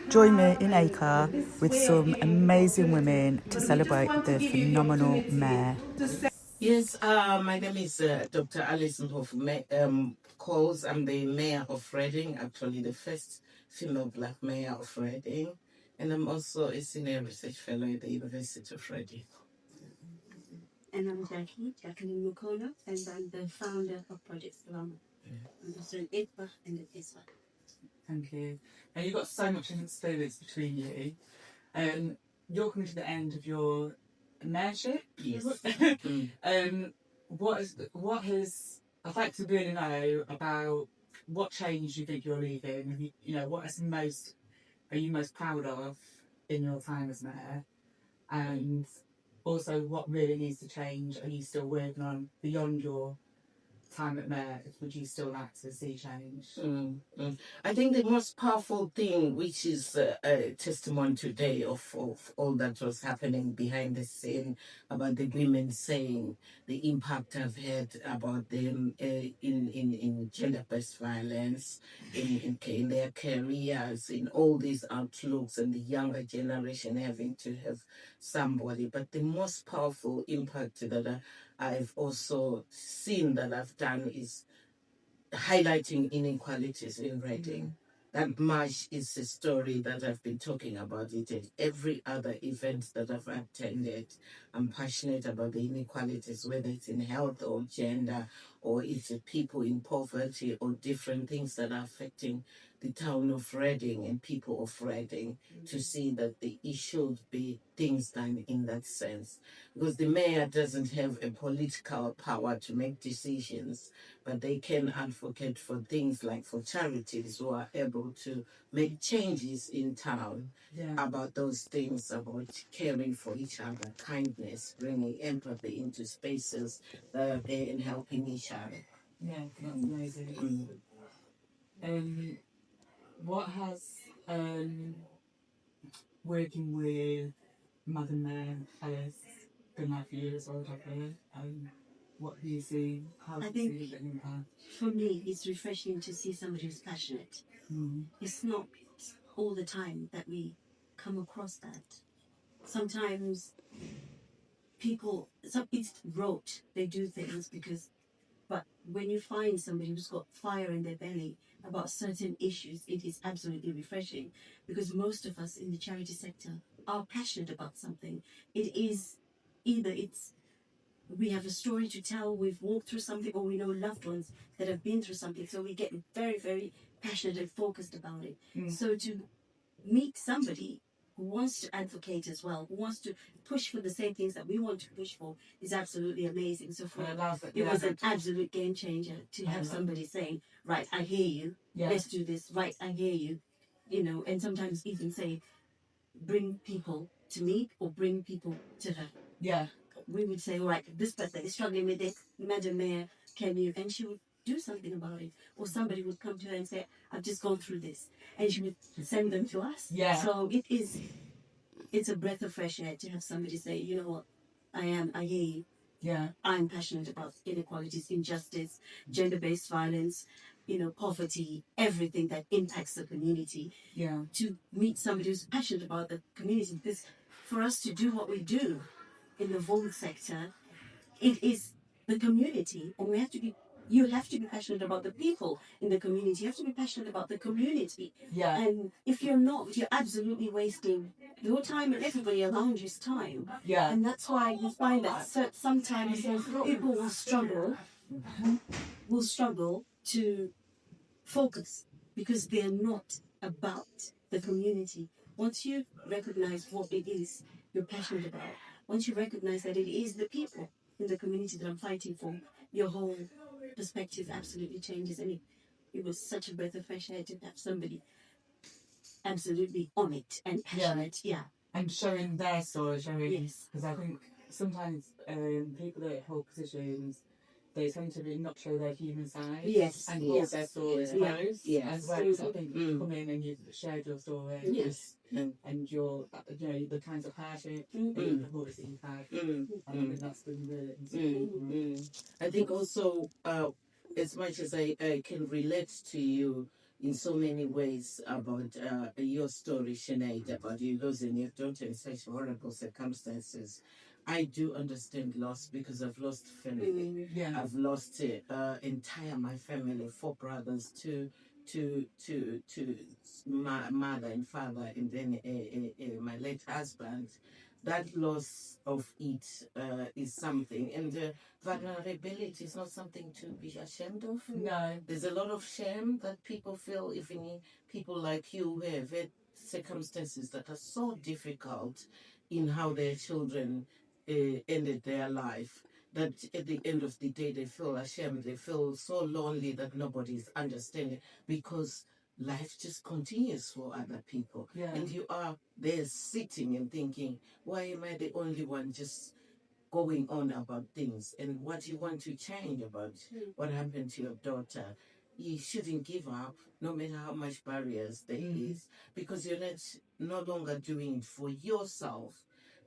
Join me in Acre with some amazing women to celebrate the phenomenal mayor. Yes, my name is Dr. Alice Mpofu-Coles. I'm the mayor of Reading, actually the first female black mayor of Reading. And I'm also a senior research fellow at the University of Reading. And I'm Jacqui, Jacqueline Mukono, and I'm the founder of Project Salama. I'm also an ITBA and an ISWA. Thank you. And you've got so much experience between you. You're coming to the end of your mayorship. Yes. What has I'd like to really know about what change you think you're leaving. What is are you most proud of in your time as mayor, and also what really needs to change? Are you still working on beyond your time at mayor? Would you still like to see change? I think the most powerful thing, which is a testimony today of all that was happening behind the scene, about the women saying the impact I've had about them in gender-based violence, in their careers, in all these outlooks, and the younger generation having to have somebody. But the most powerful impact that I've also seen that I've done is highlighting inequalities in Reading. That much is a story that I've been talking about it at every other event that I've attended. I'm passionate about the inequalities, whether it's in health or gender, or it's people in poverty, or different things that are affecting the town of Reading and people of Reading, to see that there should be things done in that sense. Because the mayor doesn't have a political power to make decisions, but they can advocate for things like for charities who are able to make changes in town about those things, about caring for each other, kindness, bringing empathy into spaces that are there and helping each other. Yeah, that's amazing. What has working with Madam Mayor Alice been like for you as well, Jacqueline? What do you see? How do you see the impact? For me, it's refreshing to see somebody who's passionate. It's not all the time that we come across that. Sometimes it's rote. They do things but when you find somebody who's got fire in their belly about certain issues, it is absolutely refreshing, because most of us in the charity sector are passionate about something. It is either we have a story to tell, we've walked through something, or we know loved ones that have been through something, so we get very, very passionate and focused about it. So to meet somebody who wants to advocate as well, who wants to push for the same things that we want to push for, is absolutely amazing. So it was an absolute game changer to have somebody saying, right, I hear you, let's do this, right, I hear you, and sometimes even say, bring people to me or bring people to her. Yeah. We would say, all right, this person is struggling with this, Madam Mayor, can you? And she would do something about it. Or somebody would come to her and say, I've just gone through this. And she would send them to us. Yeah. So it's a breath of fresh air to have somebody say, you know what, I hear you. Yeah. I'm passionate about inequalities, injustice, gender-based violence, poverty, everything that impacts the community. Yeah. To meet somebody who's passionate about the community, because for us to do what we do in the Vault sector, it is the community, and you have to be passionate about the people in the community. You have to be passionate about the community. Yeah. And if you're not, you're absolutely wasting your time and everybody around you's time. Yeah. And that's why you find that sometimes people will struggle to focus because they're not about the community. Once you recognize what it is you're passionate about, once you recognize that it is the people in the community that I'm fighting for, your whole perspective absolutely changes. And it was such a breath of fresh air to have somebody absolutely on it and passionate. Yeah. And showing their story, Yes. Because I think sometimes people that hold positions, they tend to not show their human side. Yes. And hold their stories close. Yes. As well as I think you come in and you've shared your story. Yes. And your, the kinds of hardship and the voice that you've had. I think that's been really inspiring. I think also, as much as I can relate to you, in so many ways about your story, Sinead, about you losing your daughter in such horrible circumstances. I do understand loss because I've lost family. Yeah. I've lost entire my family, 4 brothers, to my mother and father, and then my late husband. That loss of it is something, and vulnerability is not something to be ashamed of. No. There's a lot of shame that people feel, even people like you who have had circumstances that are so difficult in how their children ended their life, that at the end of the day they feel ashamed, they feel so lonely that nobody's understanding, because life just continues for other people. Yeah. And you are there sitting and thinking, why am I the only one just going on about things, and what you want to change about what happened to your daughter? You shouldn't give up, no matter how much barriers there is, because you're not no longer doing it for yourself,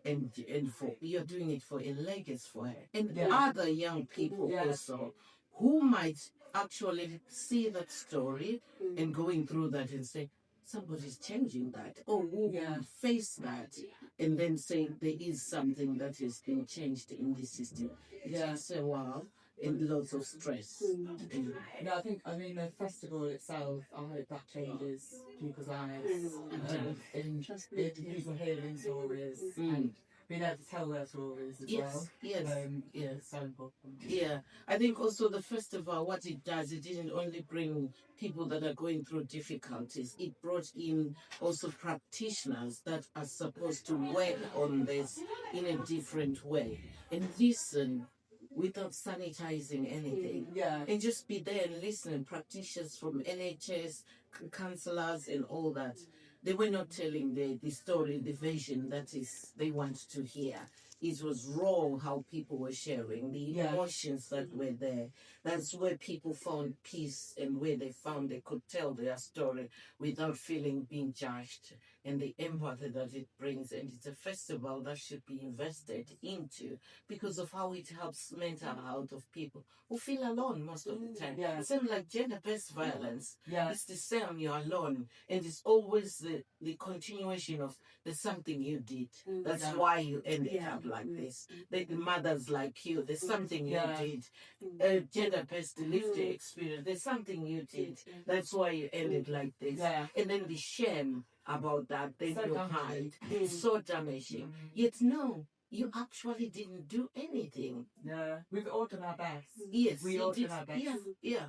and for you're doing it for a legacy for her and other young people also, who might actually see that story and going through that and say, somebody's changing that, or who will face that and then say there is something that has been changed in the system. It takes a while and lots of stress. No, I mean, the festival itself, I hope that changes people's lives. In people hearing stories and being able to tell their stories as well. Yes. It's so important. Yeah, I think also the festival, what it does, it didn't only bring people that are going through difficulties, it brought in also practitioners that are supposed to work on this in a different way and listen without sanitizing anything. And just be there and listen. Practitioners from NHS, counselors and all that. They were not telling the story, the vision that is they want to hear. It was raw how people were sharing, the emotions that were there. That's where people found peace, and where they could tell their story without feeling being judged, and the empathy that it brings. And it's a festival that should be invested into because of how it helps mental health of people who feel alone most of the time. It seems like gender-based violence. It's the same, you're alone. And it's always the continuation of there's something you did. That's why you ended up like this. The mothers like you, there's something you did. Gender-based lived experience, there's something you did. That's why you ended like this. And then the shame about that, then you hide. It's so damaging. Yet no, you actually didn't do anything. No, we've all done our best. Yes, we all did our best. Yeah.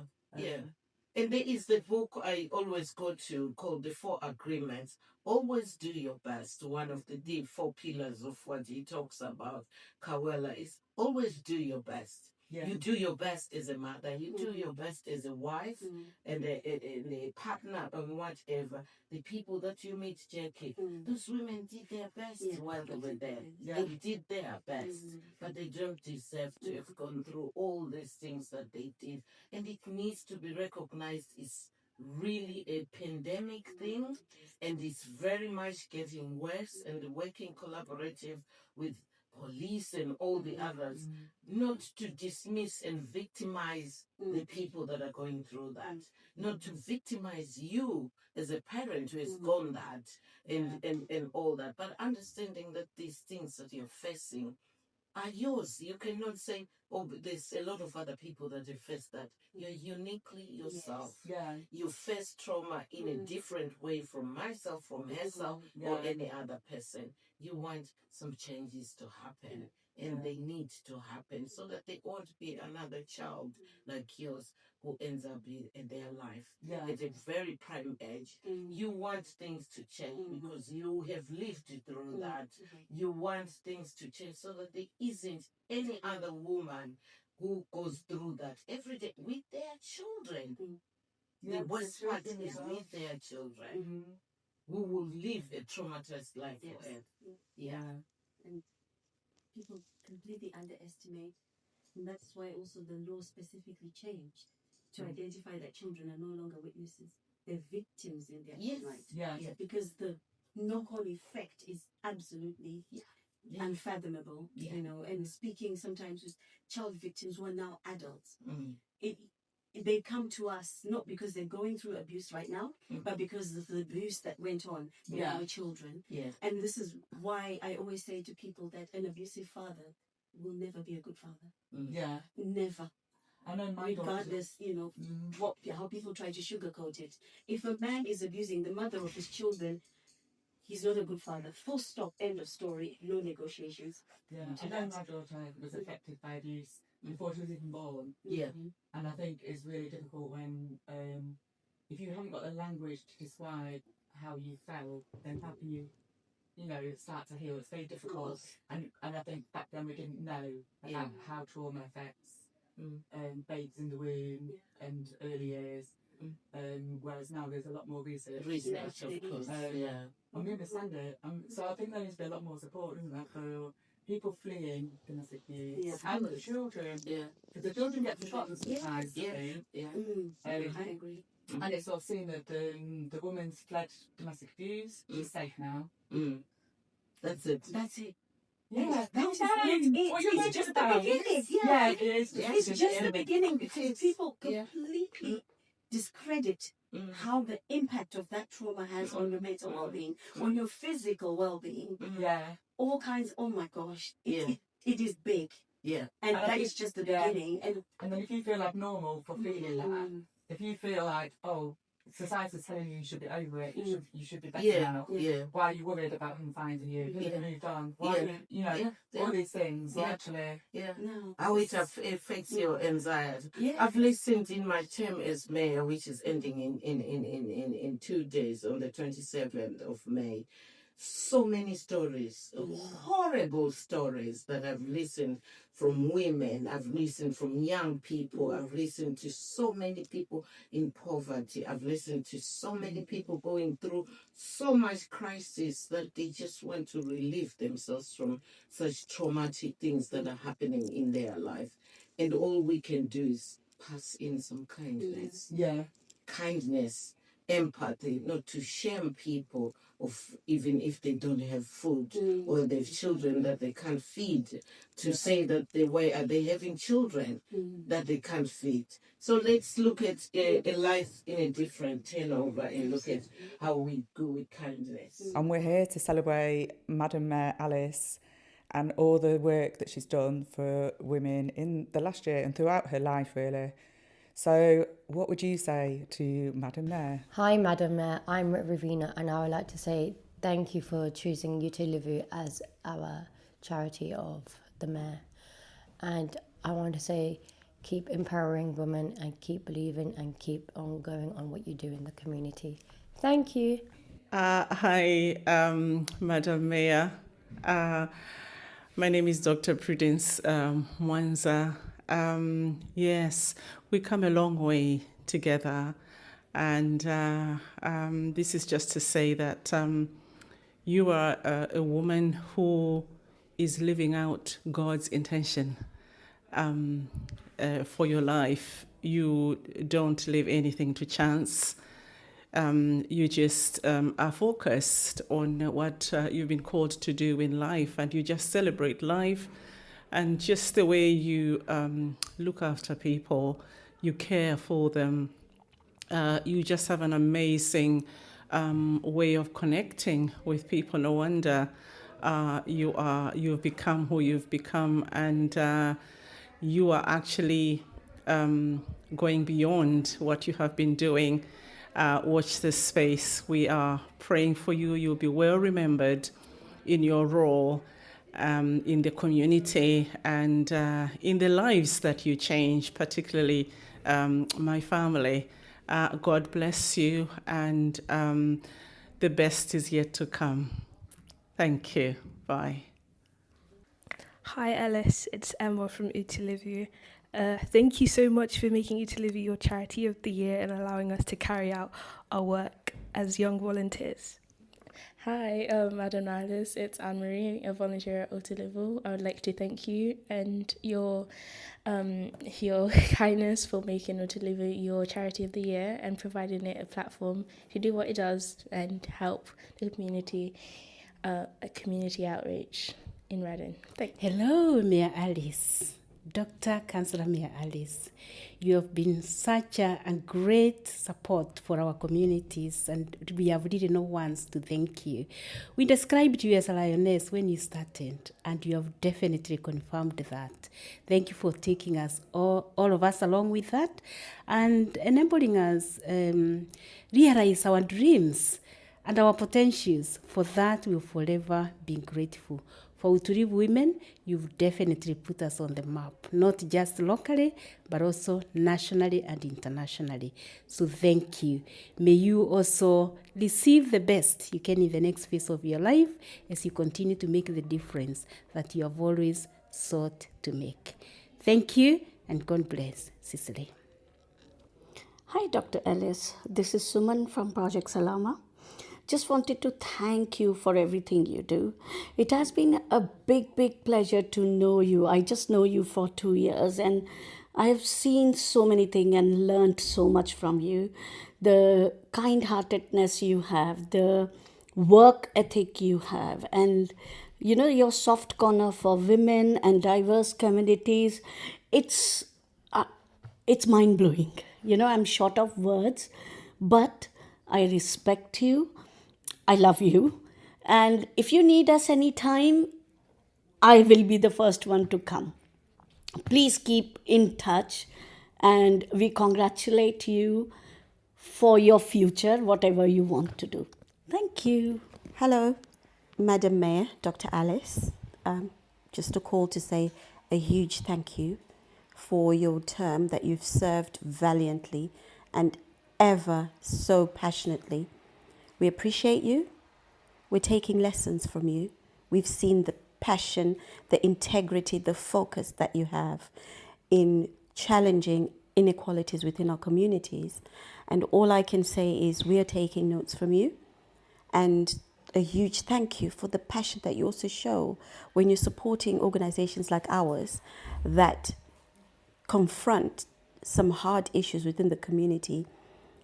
And there is the book I always go to called The 4 Agreements. Always do your best. One of the 4 pillars of what he talks about, Kawela, is always do your best. You do your best as a mother, you do your best as a wife and a partner and whatever. The people that you meet, Jacqui, those women did their best while they were there. They did their best, but they don't deserve to have gone through all these things that they did. And it needs to be recognized. It's really a pandemic thing, and it's very much getting worse, and working collaborative with police and all the others, not to dismiss and victimize the people that are going through that, not to victimize you as a parent who has gone that and all that, but understanding that these things that you're facing are yours. You cannot say, oh, but there's a lot of other people that have faced that. You're uniquely yourself. You face trauma in a different way from myself, from herself, or any other person. You want some changes to happen, and they need to happen so that there won't be another child like yours who ends up in their life at a very prime age. You want things to change because you have lived through that. You want things to change so that there isn't any other woman who goes through that every day with their children. The worst part is with their children who will live a traumatized life forever. And people completely underestimate, and that's why also the law specifically changed to identify that children are no longer witnesses, they're victims in their own right. Because the knock-on effect is absolutely unfathomable, you know. And speaking sometimes with child victims who are now adults, they come to us not because they're going through abuse right now, but because of the abuse that went on with our children. Yeah. And this is why I always say to people that an abusive father will never be a good father. Yeah. Never. I know my regardless, how people try to sugarcoat it. If a man is abusing the mother of his children, he's not a good father. Full stop, end of story, no negotiations. Yeah, I know my daughter was affected by abuse before she was even born. Yeah. And I think it's really difficult when, if you haven't got the language to describe how you felt, then how can you, start to heal? It's very difficult. And I think back then we didn't know about how trauma affects babes in the womb and early years. Whereas now there's a lot more research. Research, of course. And we understand it. So I think there needs to be a lot more support, isn't there, for people fleeing domestic abuse and the children. Yeah. Because the children get forgotten sometimes. I agree. And it's sort of seen that the woman's fled domestic abuse. She's safe now. That's it. Yeah, it's just the beginning. Yeah, it is. It's just the beginning because people completely discredit how the impact of that trauma has on your mental well-being, on your physical well-being. Yeah. All kinds. Oh my gosh. It is big. Yeah. And that is just the beginning. And then if you feel abnormal for feeling that, if you feel like, society's telling you should be over it, you should be better now. Yeah. Why are you worried about him finding you? Who have moved on? Why all these things actually. Yeah. No. How it affects your anxiety. Yeah. I've listened in my term as mayor, which is ending in 2 days on the 27th of May. So many stories, horrible stories that I've listened from women, I've listened from young people, I've listened to so many people in poverty, I've listened to so many people going through so much crisis that they just want to relieve themselves from such traumatic things that are happening in their life. And all we can do is pass in some kindness. Yeah. Kindness, empathy, not to shame people of even if they don't have food or they have children that they can't feed, to say that why are they having children that they can't feed. So let's look at a life in a different turnover and look at how we go with kindness. And we're here to celebrate Madam Mayor Alice and all the work that she's done for women in the last year and throughout her life, really. So what would you say to Madam Mayor? Hi, Madam Mayor. I'm Ravina, and I would like to say thank you for choosing Utilivu as our charity of the Mayor. And I want to say keep empowering women and keep believing and keep on going on what you do in the community. Thank you. Hi, Madam Mayor. My name is Dr. Prudence Mwanza. Yes, we come a long way together, and this is just to say that you are a woman who is living out God's intention for your life. You don't leave anything to chance. You just are focused on what you've been called to do in life, and you just celebrate life. And just the way you look after people, you care for them, you just have an amazing way of connecting with people. No wonder you've become who you've become, and you are actually going beyond what you have been doing. Watch this space. We are praying for you. You'll be well remembered in your role. In the community and in the lives that you change, particularly my family. God bless you, and the best is yet to come. Thank you. Bye. Hi Alice, it's Emma from Utilivu. Thank you so much for making Utilivu your charity of the year and allowing us to carry out our work as young volunteers. Hi, Madam Alice, it's Anne-Marie, a volunteer at Utilivu. I would like to thank you and your kindness for making Utilivu your charity of the year and providing it a platform to do what it does and help the community, a community outreach in Reading. Thank you. Hello, Mayor Alice. Dr. Councillor Mayor Alice, you have been such a great support for our communities, and we have really no ones to thank you. We described you as a lioness when you started, and you have definitely confirmed that. Thank you for taking us, all of us, along with that, and enabling us realize our dreams and our potentials. For that, we'll forever be grateful. For Uturivu women, you've definitely put us on the map, not just locally, but also nationally and internationally. So thank you. May you also receive the best you can in the next phase of your life as you continue to make the difference that you have always sought to make. Thank you, and God bless. Cicely. Hi, Dr. Alice. This is Suman from Project Salama. Just wanted to thank you for everything you do. It has been a big pleasure to know you. I just know you for 2 years, and I have seen so many things and learned so much from you. The kind-heartedness you have, the work ethic you have, and your soft corner for women and diverse communities. It's mind-blowing. I'm short of words, but I respect you. I love you. And if you need us anytime, I will be the first one to come. Please keep in touch, and we congratulate you for your future, whatever you want to do. Thank you. Hello, Madam Mayor, Dr. Alice. Just a call to say a huge thank you for your term that you've served valiantly and ever so passionately. We appreciate you. We're taking lessons from you. We've seen the passion, the integrity, the focus that you have in challenging inequalities within our communities. And all I can say is we are taking notes from you. And a huge thank you for the passion that you also show when you're supporting organizations like ours that confront some hard issues within the community.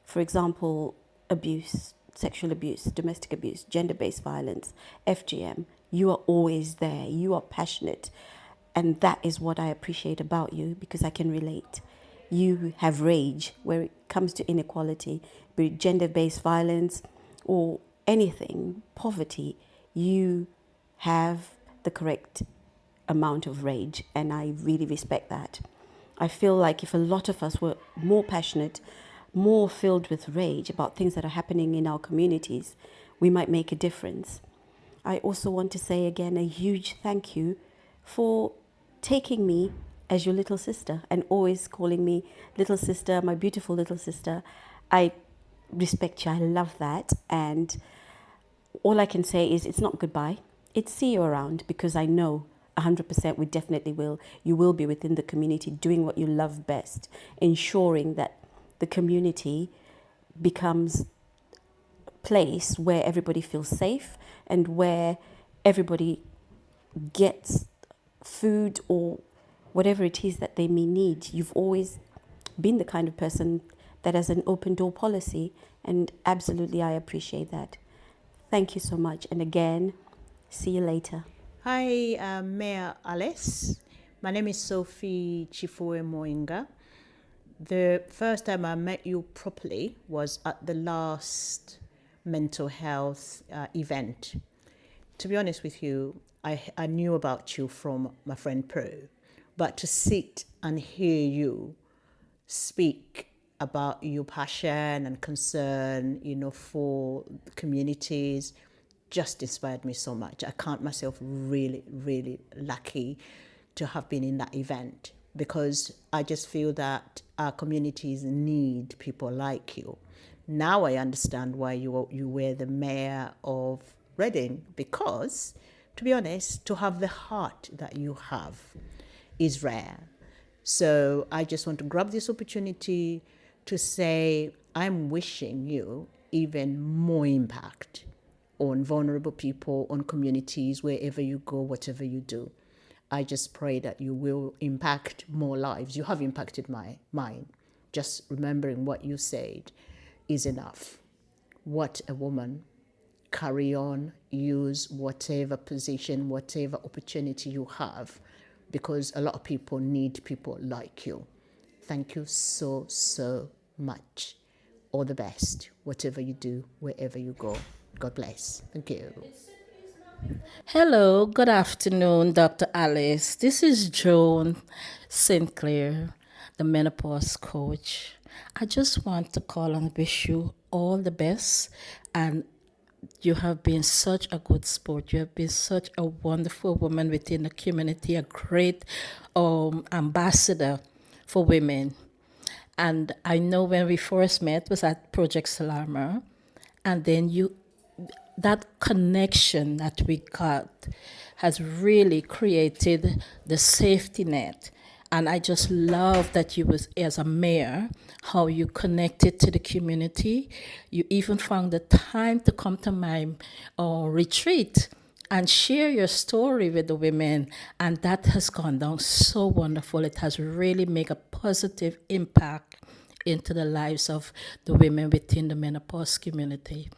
For example, abuse, sexual abuse, domestic abuse, gender-based violence, FGM. You are always there. You are passionate. And that is what I appreciate about you, because I can relate. You have rage where it comes to inequality, be it gender-based violence or anything, poverty. You have the correct amount of rage, and I really respect that. I feel like if a lot of us were more passionate, more filled with rage about things that are happening in our communities, we might make a difference. I also want to say again a huge thank you for taking me as your little sister and always calling me little sister, my beautiful little sister. I respect you. I love that. And all I can say is it's not goodbye. It's see you around, because I know 100% we definitely will. You will be within the community doing what you love best, ensuring that the community becomes a place where everybody feels safe and where everybody gets food or whatever it is that they may need. You've always been the kind of person that has an open door policy, and absolutely I appreciate that. Thank you so much. And again, see you later. Hi, Mayor Alice. My name is Sophie Chifue Moinga. The first time I met you properly was at the last mental health event. To be honest with you, I knew about you from my friend Pro, but to sit and hear you speak about your passion and concern, for communities, just inspired me so much. I count myself really lucky to have been in that event, because I just feel that our communities need people like you. Now I understand why you were the mayor of Reading, because, to be honest, to have the heart that you have is rare. So I just want to grab this opportunity to say I'm wishing you even more impact on vulnerable people, on communities, wherever you go, whatever you do. I just pray that you will impact more lives. You have impacted mine. Just remembering what you said is enough. What a woman. Carry on, use whatever position, whatever opportunity you have, because a lot of people need people like you. Thank you so, so much. All the best, whatever you do, wherever you go. God bless. Thank you. Hello, good afternoon, Dr. Alice. This is Joan Sinclair, the menopause coach. I just want to call and wish you all the best, and you have been such a good sport. You have been such a wonderful woman within the community, a great ambassador for women. And I know when we first met was at Project Salama, and then that connection that we got has really created the safety net. And I just love that you was, as a mayor, how you connected to the community. You even found the time to come to my retreat and share your story with the women. And that has gone down so wonderful. It has really made a positive impact into the lives of the women within the menopause community.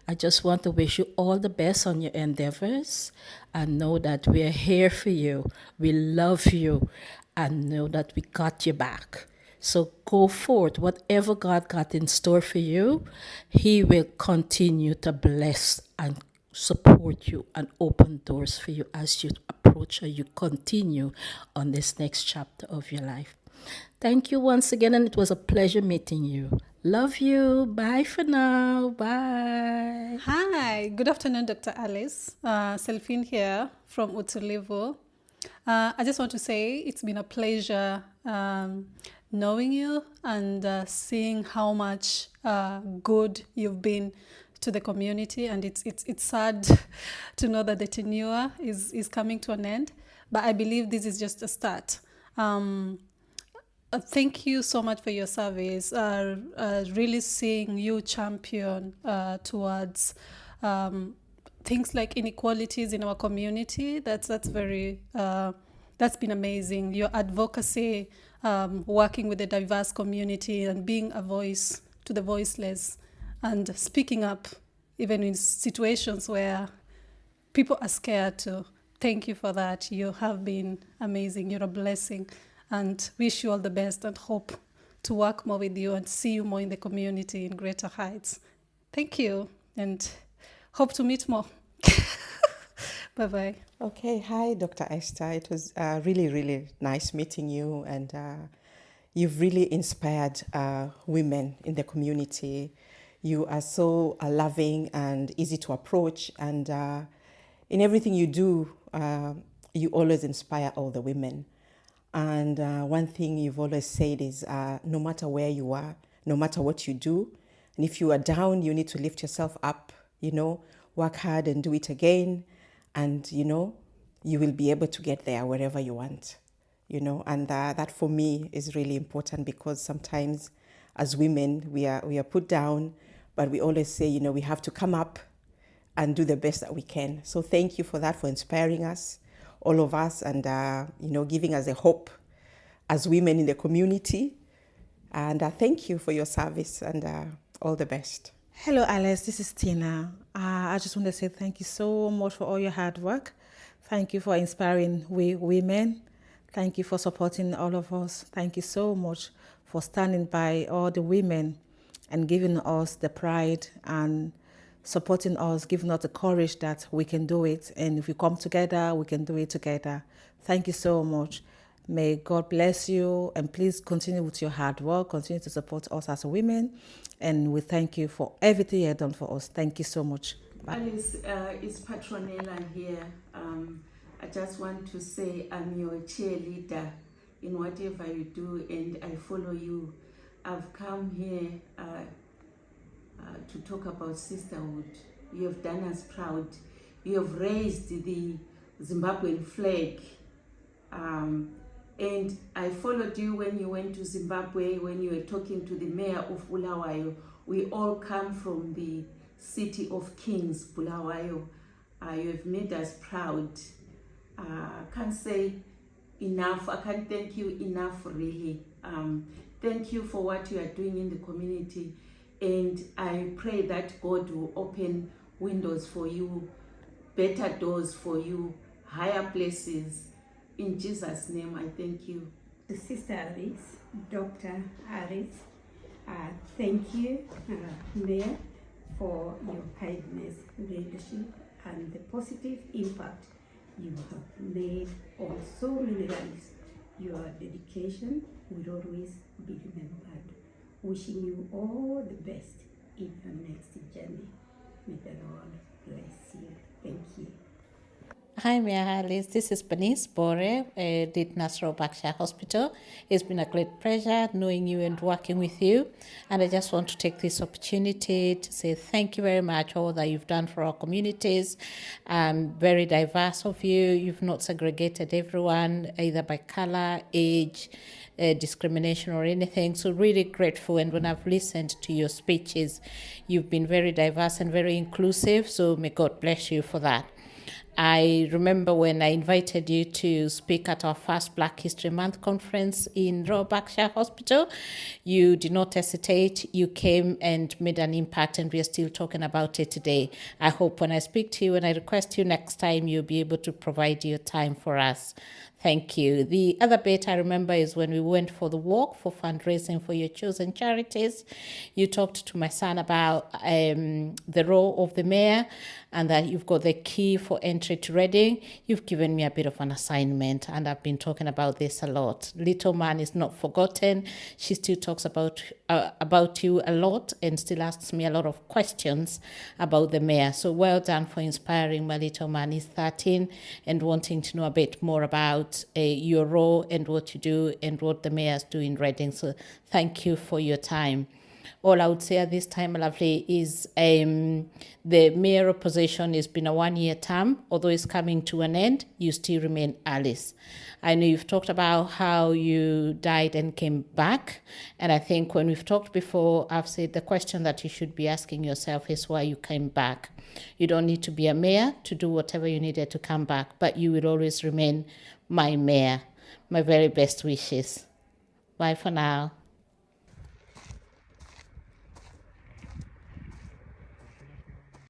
I just want to wish you all the best on your endeavors, and know that we are here for you. We love you, and know that we got your back. So go forth. Whatever God got in store for you, He will continue to bless and support you and open doors for you as you approach or you continue on this next chapter of your life. Thank you once again, and it was a pleasure meeting you. Love you. Bye for now. Bye. Hi, good afternoon, Dr. Alice. Selfine here from Utulivu. I just want to say it's been a pleasure knowing you and seeing how much good you've been to the community. And it's sad to know that the tenure is coming to an end, but I believe this is just a start. Thank you so much for your service. Really seeing you champion towards things like inequalities in our community. That's very that's been amazing. Your advocacy, working with the diverse community and being a voice to the voiceless, and speaking up even in situations where people are scared to. Thank you for that. You have been amazing. You're a blessing. And wish you all the best, and hope to work more with you and see you more in the community in greater heights. Thank you, and hope to meet more. Bye-bye. Okay, hi, Dr. Esther. It was really, really nice meeting you, and you've really inspired women in the community. You are so loving and easy to approach, and in everything you do, you always inspire all the women. And one thing you've always said is no matter where you are, no matter what you do, and if you are down, you need to lift yourself up, work hard and do it again. And, you will be able to get there wherever you want, and that for me is really important, because sometimes as women, we are put down, but we always say, we have to come up and do the best that we can. So thank you for that, for inspiring us, all of us, and giving us a hope as women in the community. And thank you for your service, and all the best. Hello, Alice. This is Tina. I just want to say thank you so much for all your hard work. Thank you for inspiring women. Thank you for supporting all of us. Thank you so much for standing by all the women and giving us the pride and supporting us, giving us the courage that we can do it. And if we come together, we can do it together. Thank you so much. May God bless you, and please continue with your hard work, continue to support us as women. And we thank you for everything you have done for us. Thank you so much. Bye. Alice, it's Patronella here. I just want to say I'm your cheerleader in whatever you do, and I follow you. I've come here to talk about sisterhood. You have done us proud. You have raised the Zimbabwean flag. And I followed you when you went to Zimbabwe, when you were talking to the mayor of Bulawayo. We all come from the city of Kings, Bulawayo. You have made us proud. I can't say enough. I can't thank you enough, really. Thank you for what you are doing in the community. And I pray that God will open windows for you, better doors for you, higher places, In Jesus' name, I thank you. To Sister Alice, Dr. Alice, thank you, Mayor, for your kindness, leadership, and the positive impact you have made on so many lives. Your dedication will always be remembered. Wishing you all the best in your next journey. May the Lord bless you. Thank you. Hi, Mayor Alice. This is Bernice Bore, Lead Nurse Berkshire Hospital. It's been a great pleasure knowing you and working with you. And I just want to take this opportunity to say thank you very much for all that you've done for our communities. Very diverse of you. You've not segregated everyone, either by color, age, discrimination or anything. So really grateful. And when I've listened to your speeches, you've been very diverse and very inclusive. So may God bless you for that. I remember when I invited you to speak at our first Black History Month conference in Royal Berkshire Hospital. You did not hesitate. You came and made an impact, and we are still talking about it today. I hope when I speak to you and I request you next time, you'll be able to provide your time for us. Thank you. The other bit I remember is when we went for the walk for fundraising for your chosen charities. You talked to my son about the role of the mayor and that you've got the key for entry to Reading. You've given me a bit of an assignment, and I've been talking about this a lot. Little man is not forgotten. She still talks about you a lot and still asks me a lot of questions about the mayor. So well done for inspiring my little man. He's 13 and wanting to know a bit more about your role and what you do and what the mayors do in Reading. So thank you for your time. All I would say at this time, lovely, is the mayor position has been a 1-year term. Although it's coming to an end, you still remain Alice. I know you've talked about how you died and came back. And I think when we've talked before, I've said the question that you should be asking yourself is why you came back. You don't need to be a mayor to do whatever you needed to come back, but you will always remain my mayor. My very best wishes. Bye for now.